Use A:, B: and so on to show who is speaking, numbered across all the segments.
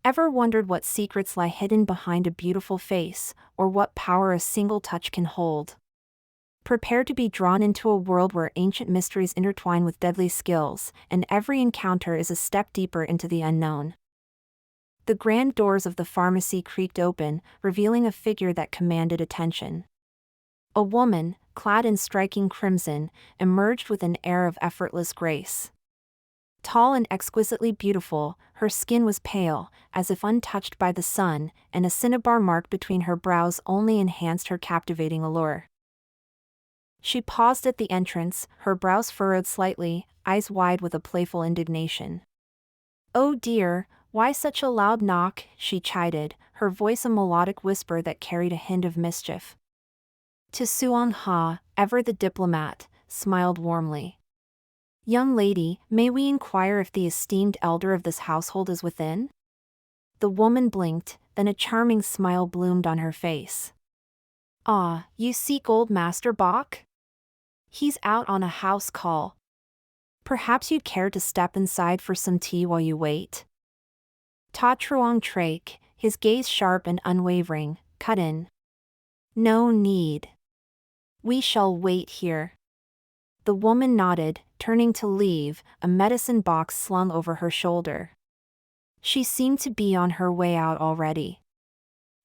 A: Ever wondered what secrets lie hidden behind a beautiful face, or what power a single touch can hold? Prepare to be drawn into a world where ancient mysteries intertwine with deadly skills, and every encounter is a step deeper into the unknown. The grand doors of the pharmacy creaked open, revealing a figure that commanded attention. A woman, clad in striking crimson, emerged with an air of effortless grace. Tall and exquisitely beautiful, her skin was pale, as if untouched by the sun, and a cinnabar mark between her brows only enhanced her captivating allure. She paused at the entrance, her brows furrowed slightly, eyes wide with a playful indignation. "Oh dear, why such a loud knock?" she chided, her voice a melodic whisper that carried a hint of mischief. To Suong Ha, ever the diplomat, smiled warmly. "Young lady, may we inquire if the esteemed elder of this household is within?" The woman blinked, then a charming smile bloomed on her face. "Ah, you seek old Master Bach? He's out on a house call. Perhaps you'd care to step inside for some tea while you wait?" Ta Truong Trake, his gaze sharp and unwavering, cut in. "No need. We shall wait here." The woman nodded, turning to leave, a medicine box slung over her shoulder. She seemed to be on her way out already.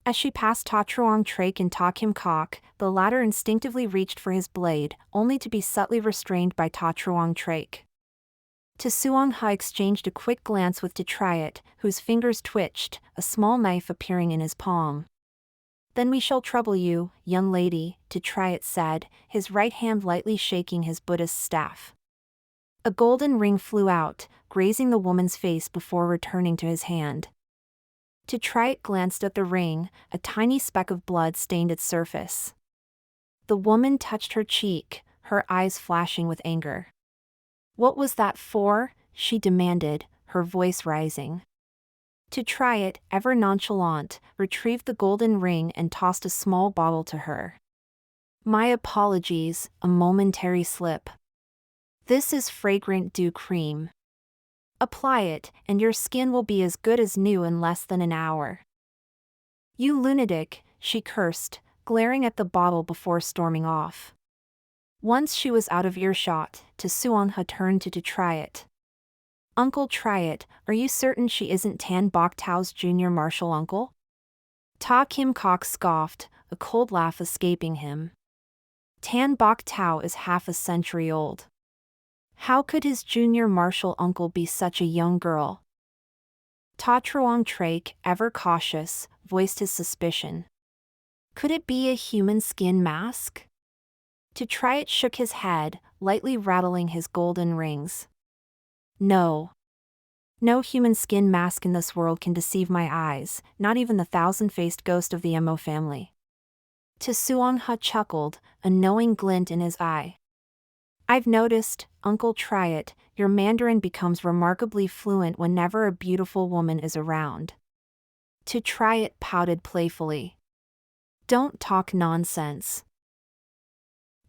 A: As she passed Ta Truong Trake and Ta Kim Kok, the latter instinctively reached for his blade, only to be subtly restrained by Ta Truong Trake. To Suong Ha exchanged a quick glance with Detriot, whose fingers twitched, a small knife appearing in his palm. "Then we shall trouble you, young lady," Detriot said, his right hand lightly shaking his Buddhist staff. A golden ring flew out, grazing the woman's face before returning to his hand. Detriot glanced at the ring, a tiny speck of blood stained its surface. The woman touched her cheek, her eyes flashing with anger. "What was that for?" she demanded, her voice rising. Detriot, ever nonchalant, retrieved the golden ring and tossed a small bottle to her. "My apologies, a momentary slip. This is fragrant dew cream. Apply it, and your skin will be as good as new in less than an hour." "You lunatic," she cursed, glaring at the bottle before storming off. Once she was out of earshot, To Suong Ha turned to Detriot. "Uncle Triot, are you certain she isn't Tan Bok Tao's junior martial uncle?" Ta Kim Kok scoffed, a cold laugh escaping him. "Tan Bok Tao is half a century old. How could his junior martial uncle be such a young girl?" Ta Truong Trake, ever cautious, voiced his suspicion. "Could it be a human skin mask?" Detriot shook his head, lightly rattling his golden rings. "No. No human skin mask in this world can deceive my eyes, not even the thousand-faced ghost of the Mo family." To Suong Ha chuckled, a knowing glint in his eye. "I've noticed, Uncle Triot, your Mandarin becomes remarkably fluent whenever a beautiful woman is around." Detriot pouted playfully. "Don't talk nonsense."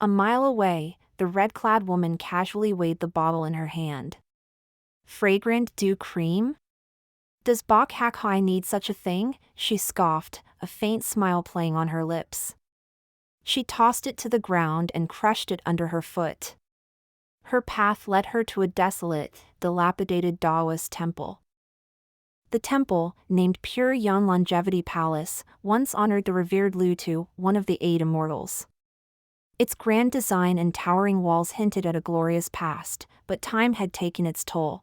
A: A mile away, the red-clad woman casually weighed the bottle in her hand. "Fragrant dew cream? Does Bok Hak Hai need such a thing?" she scoffed, a faint smile playing on her lips. She tossed it to the ground and crushed it under her foot. Her path led her to a desolate, dilapidated Taoist temple. The temple, named Pure Young Longevity Palace, once honored the revered Lu Tu, one of the 8 immortals. Its grand design and towering walls hinted at a glorious past, but time had taken its toll.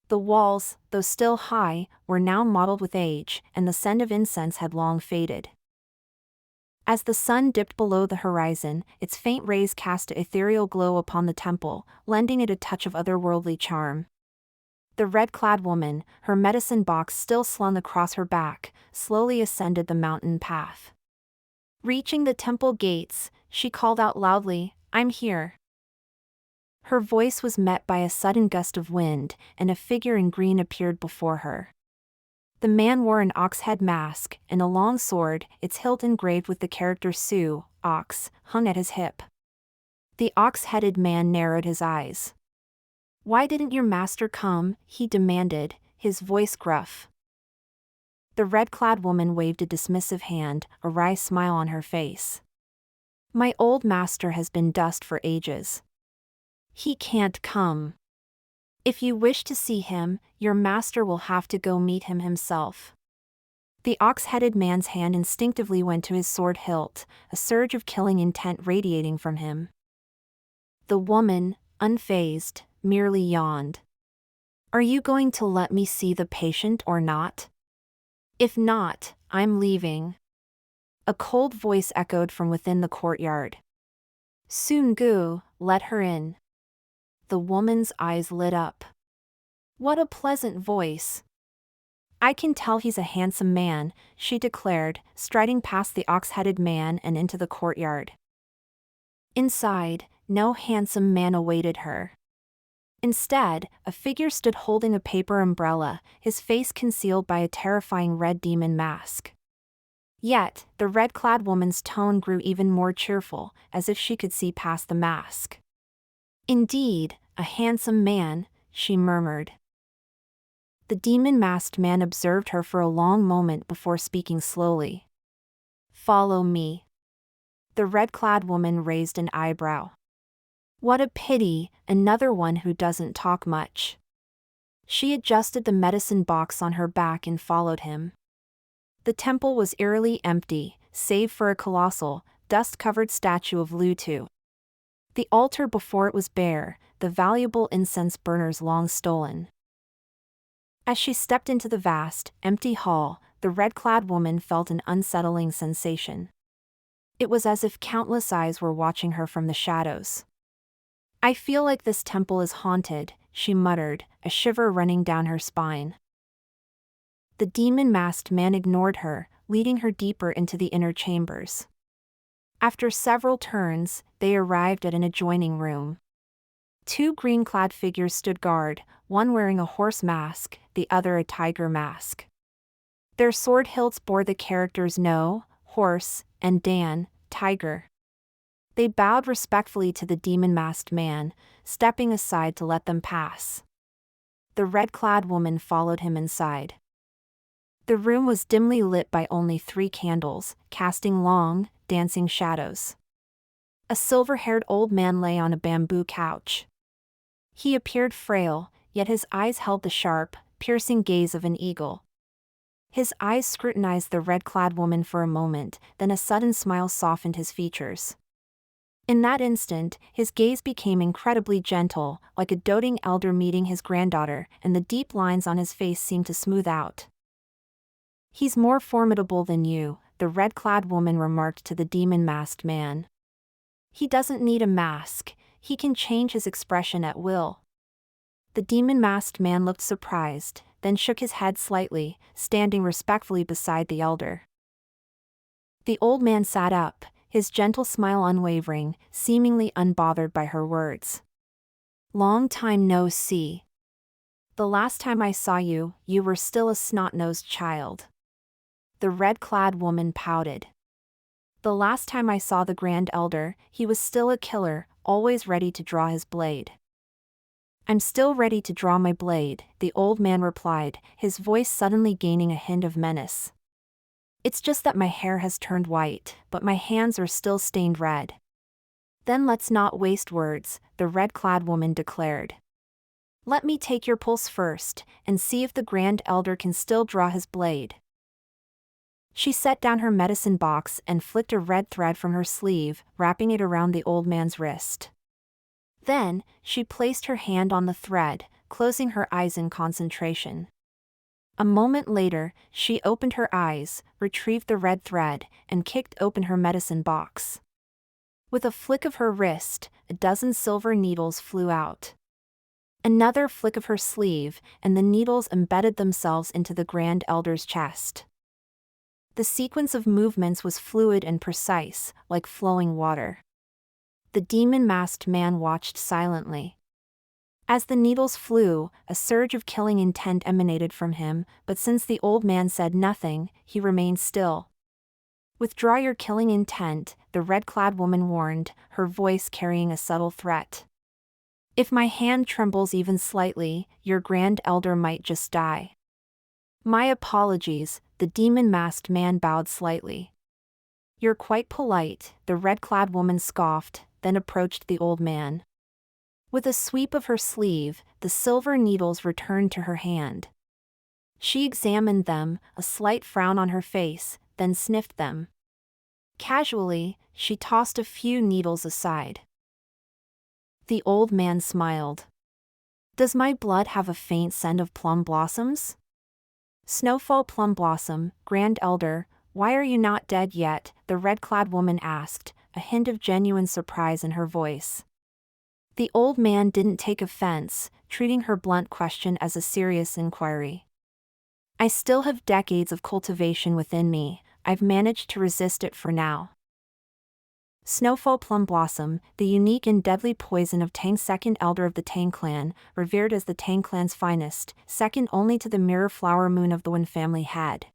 A: The walls, though still high, were now mottled with age, and the scent of incense had long faded. As the sun dipped below the horizon, its faint rays cast an ethereal glow upon the temple, lending it a touch of otherworldly charm. The red-clad woman, her medicine box still slung across her back, slowly ascended the mountain path. Reaching the temple gates, she called out loudly, "I'm here." Her voice was met by a sudden gust of wind, and a figure in green appeared before her. The man wore an ox-head mask, and a long sword, its hilt engraved with the character Su, ox, hung at his hip. The ox-headed man narrowed his eyes. "Why didn't your master come?" he demanded, his voice gruff. The red-clad woman waved a dismissive hand, a wry smile on her face. My old master has been dust for ages. He can't come. If you wish to see him, your master will have to go meet him himself. The ox-headed man's hand instinctively went to his sword hilt, a surge of killing intent radiating from him. The woman, unfazed, merely yawned. Are you going to let me see the patient or not? If not, I'm leaving. A cold voice echoed from within the courtyard. Soon-gu, let her in. The woman's eyes lit up. What a pleasant voice. I can tell he's a handsome man, she declared, striding past the ox-headed man and into the courtyard. Inside, no handsome man awaited her. Instead, a figure stood holding a paper umbrella, his face concealed by a terrifying red demon mask. Yet, the red-clad woman's tone grew even more cheerful, as if she could see past the mask. Indeed, a handsome man, she murmured. The demon-masked man observed her for a long moment before speaking slowly. Follow me. The red-clad woman raised an eyebrow. What a pity, another one who doesn't talk much. She adjusted the medicine box on her back and followed him. The temple was eerily empty, save for a colossal, dust-covered statue of Lutu. The altar before it was bare, the valuable incense burners long stolen. As she stepped into the vast, empty hall, the red-clad woman felt an unsettling sensation. It was as if countless eyes were watching her from the shadows. I feel like this temple is haunted, she muttered, a shiver running down her spine. The demon-masked man ignored her, leading her deeper into the inner chambers. After several turns, they arrived at an adjoining room. Two green-clad figures stood guard, one wearing a horse mask, the other a tiger mask. Their sword hilts bore the characters No, horse, and Dan, tiger. They bowed respectfully to the demon-masked man, stepping aside to let them pass. The red-clad woman followed him inside. The room was dimly lit by only 3 candles, casting long, dancing shadows. A silver-haired old man lay on a bamboo couch. He appeared frail, yet his eyes held the sharp, piercing gaze of an eagle. His eyes scrutinized the red-clad woman for a moment, then a sudden smile softened his features. In that instant, his gaze became incredibly gentle, like a doting elder meeting his granddaughter, and the deep lines on his face seemed to smooth out. He's more formidable than you, the red-clad woman remarked to the demon-masked man. He doesn't need a mask, he can change his expression at will. The demon-masked man looked surprised, then shook his head slightly, standing respectfully beside the elder. The old man sat up, his gentle smile unwavering, seemingly unbothered by her words. Long time no see. The last time I saw you, you were still a snot-nosed child. The red-clad woman pouted. The last time I saw the Grand Elder, he was still a killer, always ready to draw his blade. I'm still ready to draw my blade, the old man replied, his voice suddenly gaining a hint of menace. It's just that my hair has turned white, but my hands are still stained red. Then let's not waste words, the red-clad woman declared. Let me take your pulse first, and see if the Grand Elder can still draw his blade. She set down her medicine box and flicked a red thread from her sleeve, wrapping it around the old man's wrist. Then, she placed her hand on the thread, closing her eyes in concentration. A moment later, she opened her eyes, retrieved the red thread, and kicked open her medicine box. With a flick of her wrist, a dozen silver needles flew out. Another flick of her sleeve, and the needles embedded themselves into the Grand Elder's chest. The sequence of movements was fluid and precise, like flowing water. The demon-masked man watched silently. As the needles flew, a surge of killing intent emanated from him, but since the old man said nothing, he remained still. Withdraw your killing intent, the red-clad woman warned, her voice carrying a subtle threat. If my hand trembles even slightly, your Grand Elder might just die. My apologies, the demon-masked man bowed slightly. You're quite polite, the red-clad woman scoffed, then approached the old man. With a sweep of her sleeve, the silver needles returned to her hand. She examined them, a slight frown on her face, then sniffed them. Casually, she tossed a few needles aside. The old man smiled. Does my blood have a faint scent of plum blossoms? Snowfall Plum Blossom, Grand Elder, why are you not dead yet? The red-clad woman asked, a hint of genuine surprise in her voice. The old man didn't take offense, treating her blunt question as a serious inquiry. I still have decades of cultivation within me, I've managed to resist it for now. Snowfall Plum Blossom, the unique and deadly poison of Tang's second elder of the Tang clan, revered as the Tang clan's finest, second only to the mirror flower moon of the Wen family had.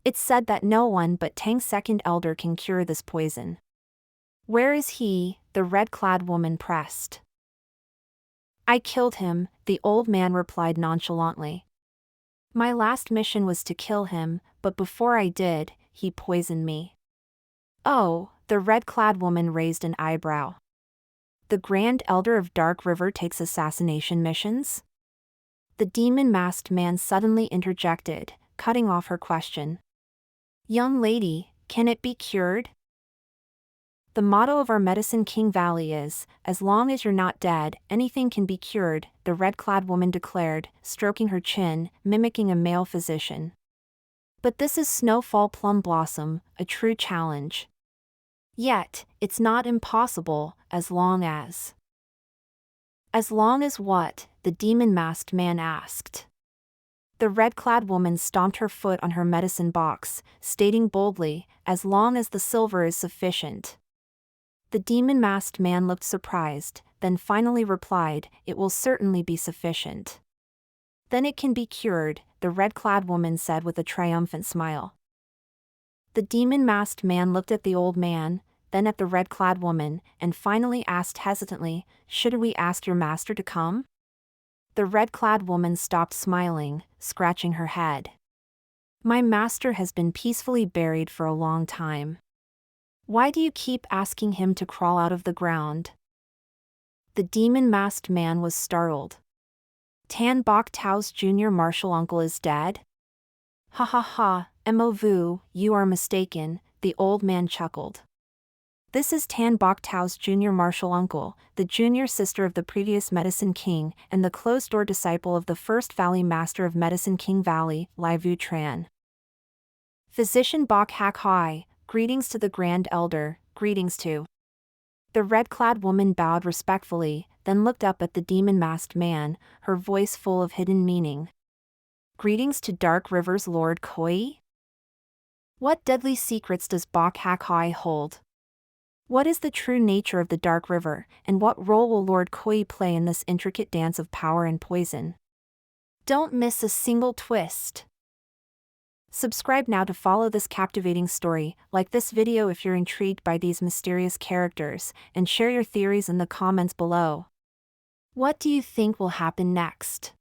A: It's said that no one but Tang's second elder can cure this poison. Where is he? The red-clad woman pressed. I killed him, the old man replied nonchalantly. My last mission was to kill him, but before I did, he poisoned me. Oh, the red-clad woman raised an eyebrow. The Grand Elder of Dark River takes assassination missions? The demon-masked man suddenly interjected, cutting off her question. Young lady, can it be cured? The motto of our Medicine King Valley is, as long as you're not dead, anything can be cured, the red-clad woman declared, stroking her chin, mimicking a male physician. But this is Snowfall Plum Blossom, a true challenge. Yet, it's not impossible, as long as... As long as what? The demon-masked man asked. The red-clad woman stomped her foot on her medicine box, stating boldly, as long as the silver is sufficient. The demon-masked man looked surprised, then finally replied, it will certainly be sufficient. Then it can be cured, the red-clad woman said with a triumphant smile. The demon-masked man looked at the old man, then at the red-clad woman, and finally asked hesitantly, should we ask your master to come? The red-clad woman stopped smiling, scratching her head. My master has been peacefully buried for a long time. Why do you keep asking him to crawl out of the ground? The demon-masked man was startled. Tan Bok Tao's junior martial uncle is dead? Ha ha ha, Mo Vu, you are mistaken, the old man chuckled. This is Tan Bok Tao's junior martial uncle, the junior sister of the previous Medicine King, and the closed-door disciple of the first Valley Master of Medicine King Valley, Lai Vu Tran. Physician Bok Hak Hai, greetings to the Grand Elder, greetings to. The red-clad woman bowed respectfully, then looked up at the demon-masked man, her voice full of hidden meaning. Greetings to Dark River's Lord Koi? What deadly secrets does Bok Hak Hai hold? What is the true nature of the Dark River, and what role will Lord Koi play in this intricate dance of power and poison? Don't miss a single twist. Subscribe now to follow this captivating story, like this video if you're intrigued by these mysterious characters, and share your theories in the comments below. What do you think will happen next?